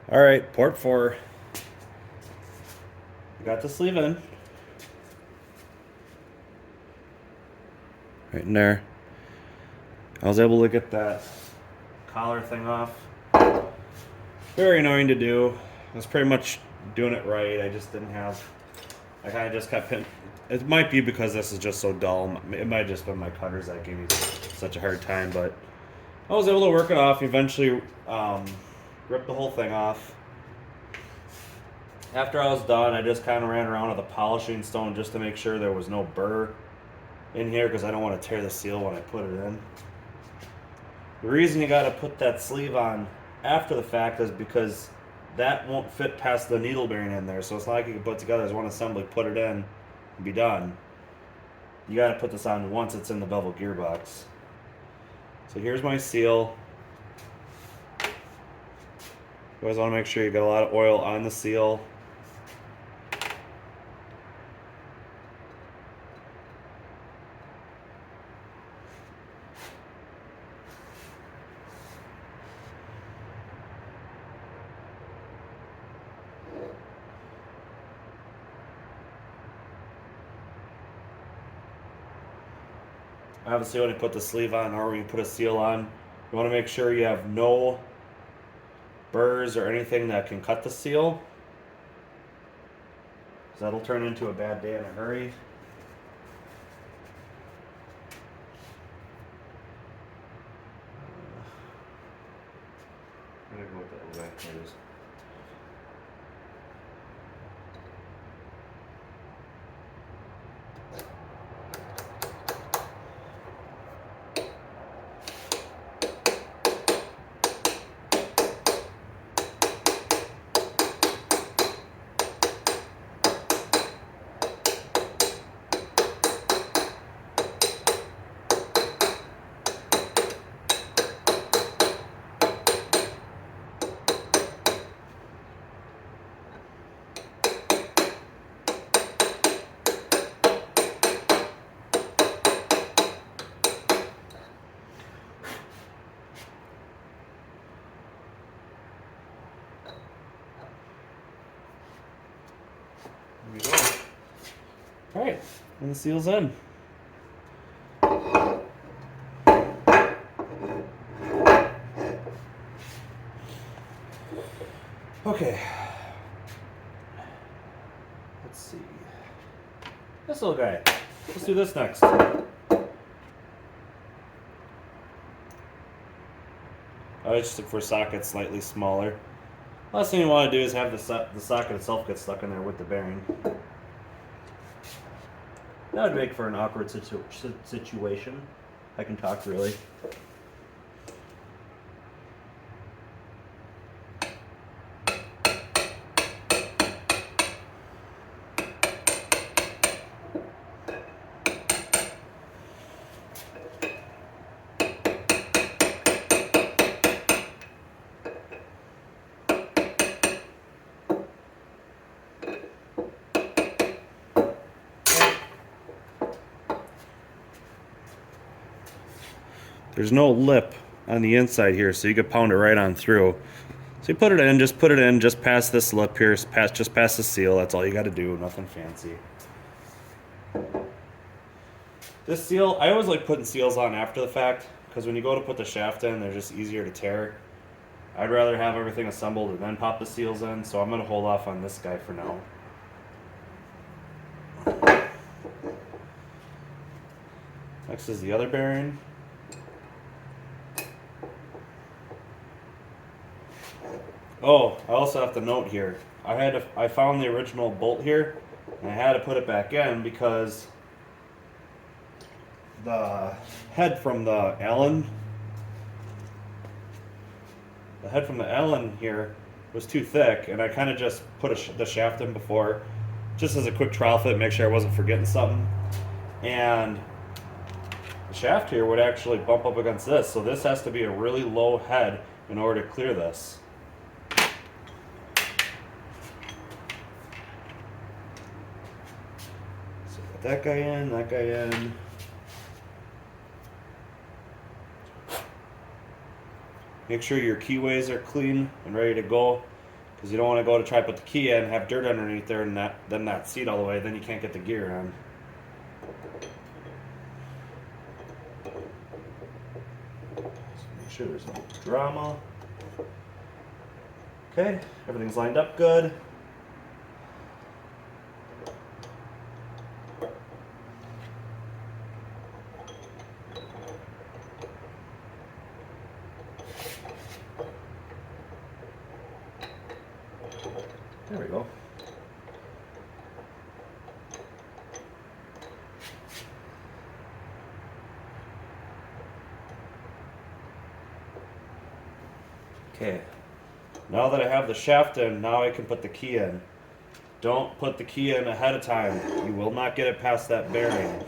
All right, port 4. Got the sleeve in. Right in there. I was able to get that collar thing off. Very annoying to do. I was pretty much doing it right. I just didn't have. I kind of just kept hitting. It might be because this is just so dull. It might have just been my cutters that gave me such a hard time, but I was able to work it off. Eventually, ripped the whole thing off. After I was done, I just kind of ran around with a polishing stone just to make sure there was no burr in here because I don't want to tear the seal when I put it in. The reason you got to put that sleeve on after the fact is because that won't fit past the needle bearing in there. So it's not like you can put together as one assembly, put it in, and be done. You got to put this on once it's in the bevel gearbox. So here's my seal. You always want to make sure you got a lot of oil on the seal. Obviously, when you put the sleeve on or when you put a seal on, you want to make sure you have no burrs or anything that can cut the seal. So that'll turn into a bad day in a hurry. I'm gonna go with that back. There it is. There we go. All right, and the seal's in. Okay. Let's see. This little guy. Let's do this next. I just look for sockets slightly smaller. Last thing you want to do is have the socket itself get stuck in there with the bearing. That would make for an awkward situation. I can talk really. There's no lip on the inside here, so you could pound it right on through. So you put it in, just past this lip here, just past the seal. That's all you got to do, nothing fancy. This seal, I always like putting seals on after the fact, because when you go to put the shaft in, they're just easier to tear. I'd rather have everything assembled and then pop the seals in, so I'm going to hold off on this guy for now. Next is the other bearing. Oh, I also have to note here. I found the original bolt here, and I had to put it back in because the head from the Allen here was too thick, and I kind of just put the shaft in before, just as a quick trial fit, make sure I wasn't forgetting something. And the shaft here would actually bump up against this, so this has to be a really low head in order to clear this. That guy in, that guy in. Make sure your keyways are clean and ready to go. Because you don't want to go to try to put the key in, have dirt underneath there, and then not seat all the way. Then you can't get the gear on. So make sure there's no drama. Okay, everything's lined up good. There we go. Okay, now that I have the shaft in, now I can put the key in. Don't put the key in ahead of time. You will not get it past that bearing.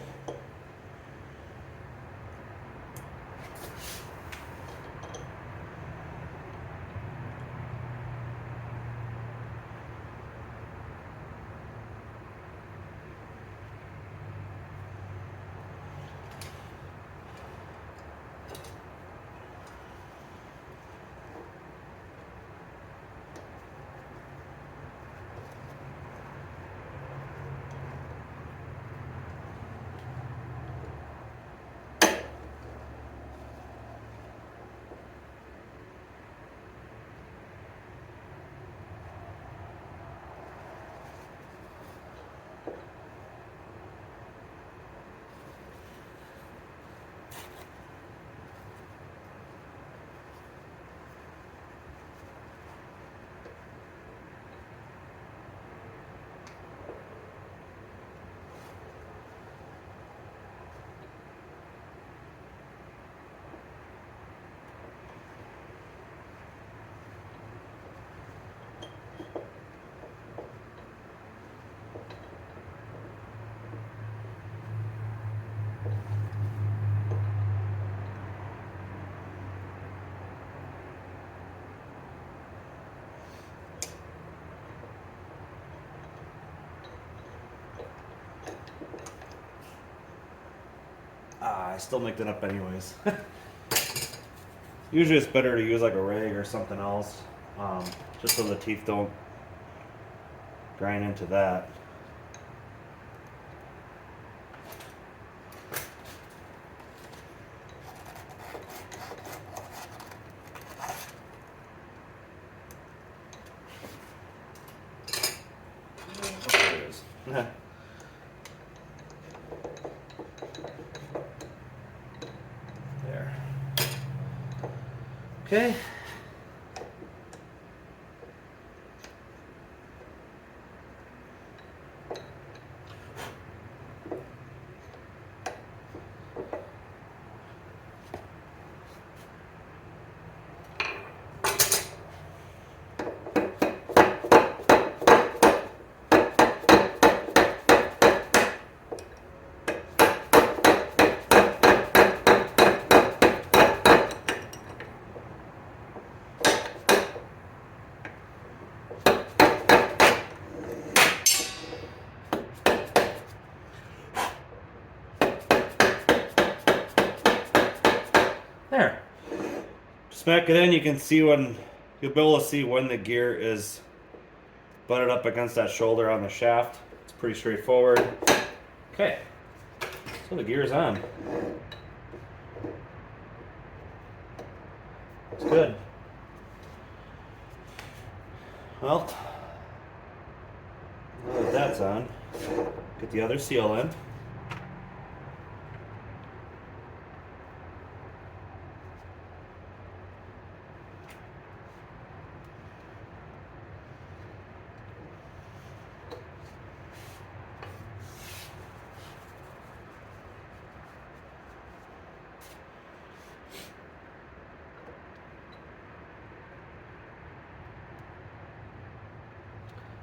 I still make that up anyways. Usually it's better to use like a rag or something else, just so the teeth don't grind into that. Oh, there it is. There. Okay. There. Smack it in, you can see when, you'll be able to see when the gear is butted up against that shoulder on the shaft. It's pretty straightforward. Okay, so the gear's on. It's good. Well, now that that's on, get the other seal in.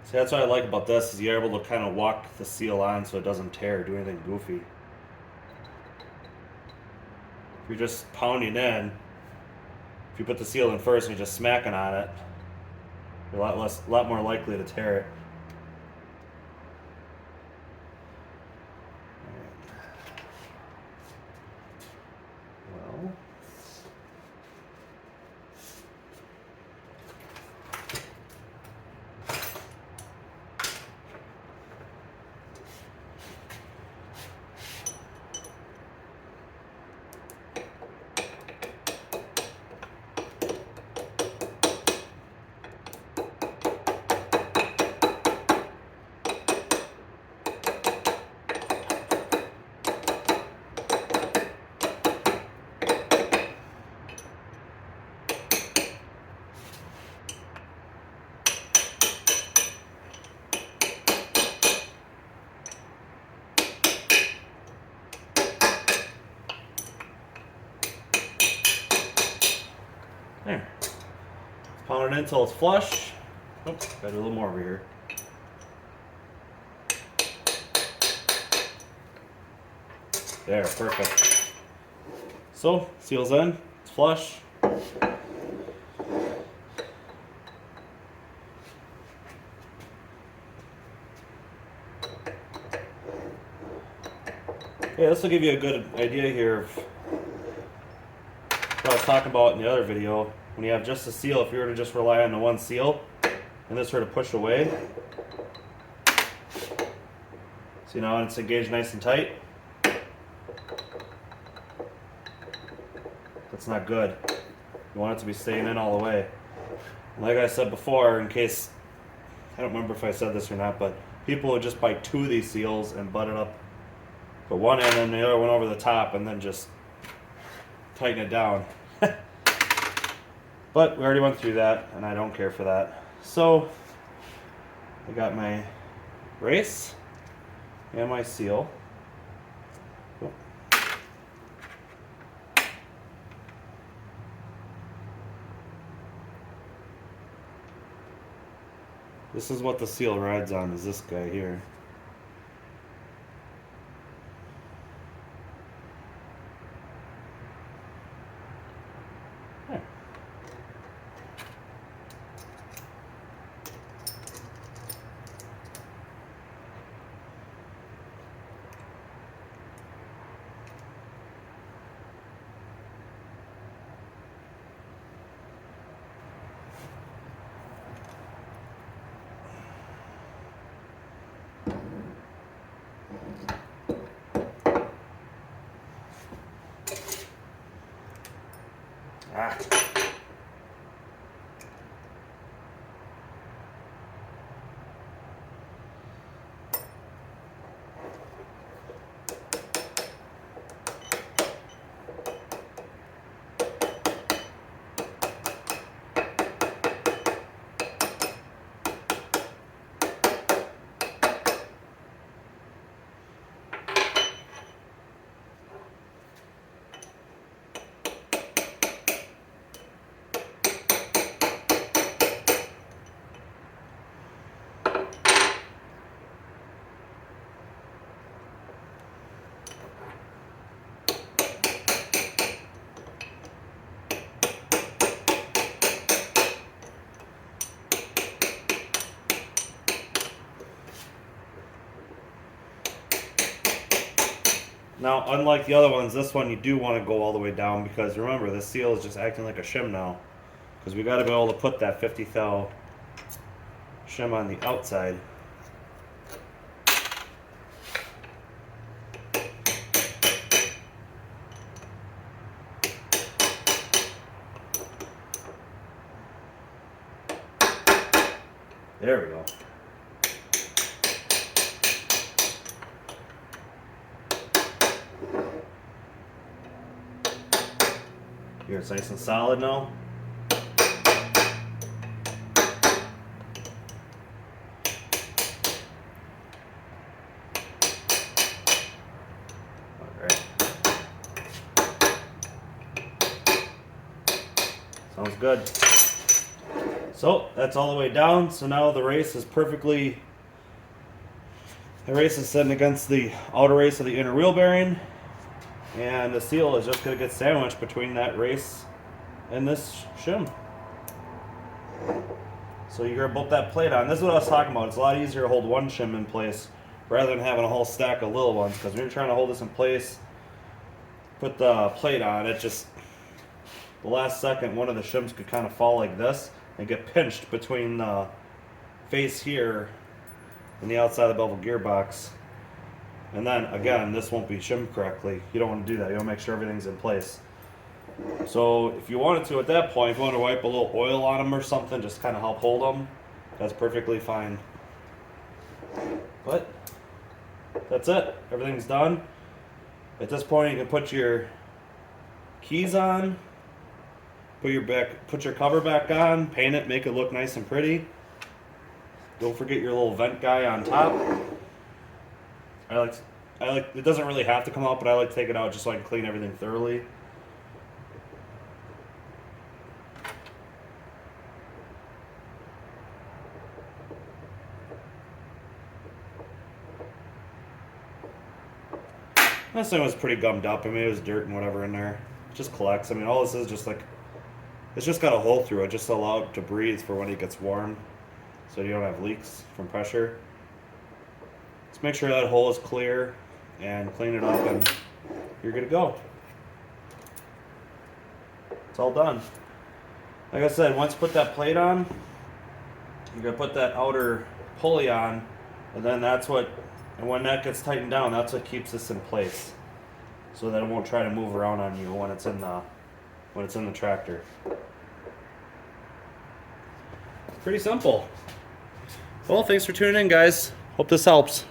See, that's what I like about this, is you're able to kind of walk the seal on so it doesn't tear or do anything goofy. If you're just pounding in, if you put the seal in first and you're just smacking on it, you're a lot more likely to tear it. Well, it in until it's flush. Oh, gotta do a little more over here. There, perfect. So, seal's in, it's flush. Yeah, this will give you a good idea here of what I was talking about in the other video. When you have just a seal, if you were to just rely on the one seal and this were to push away, see now it's engaged nice and tight. That's not good. You want it to be staying in all the way. And like I said before, in case, I don't remember if I said this or not, but people would just buy 2 of these seals and butt it up, put one in and the other one over the top, and then just tighten it down. But we already went through that, and I don't care for that. So I got my race and my seal. Oh. This is what the seal rides on, is this guy here. Ah. Now, unlike the other ones, this one you do want to go all the way down because remember, this seal is just acting like a shim now. Because we got to be able to put that 50 thou shim on the outside. There we go. Here it's nice and solid now. Alright. Sounds good. So that's all the way down. So now the race is sitting against the outer race of the inner wheel bearing. And the seal is just going to get sandwiched between that race and this shim. So you're going to bolt that plate on. This is what I was talking about. It's a lot easier to hold one shim in place rather than having a whole stack of little ones. Because when you're trying to hold this in place, put the plate on, it just, the last second, one of the shims could kind of fall like this and get pinched between the face here and the outside of the bevel gearbox. And then, again, this won't be shimmed correctly. You don't want to do that. You want to make sure everything's in place. So if you wanted to, at that point, if you want to wipe a little oil on them or something, just kind of help hold them, that's perfectly fine. But that's it. Everything's done. At this point, you can put your keys on, put your cover back on, paint it, make it look nice and pretty. Don't forget your little vent guy on top. I like it doesn't really have to come out, but I like to take it out just so I can clean everything thoroughly. This thing was pretty gummed up. I mean, it was dirt and whatever in there. It just collects. I mean, all this is just like, it's just got a hole through it just to allow it to breathe for when it gets warm, so you don't have leaks from pressure. Just make sure that hole is clear and clean it up, and you're good to go. It's all done. Like I said, once you put that plate on, you're gonna put that outer pulley on, and then and when that gets tightened down, that's what keeps this in place, so that it won't try to move around on you when it's in the tractor. Pretty simple. Well, thanks for tuning in, guys. Hope this helps.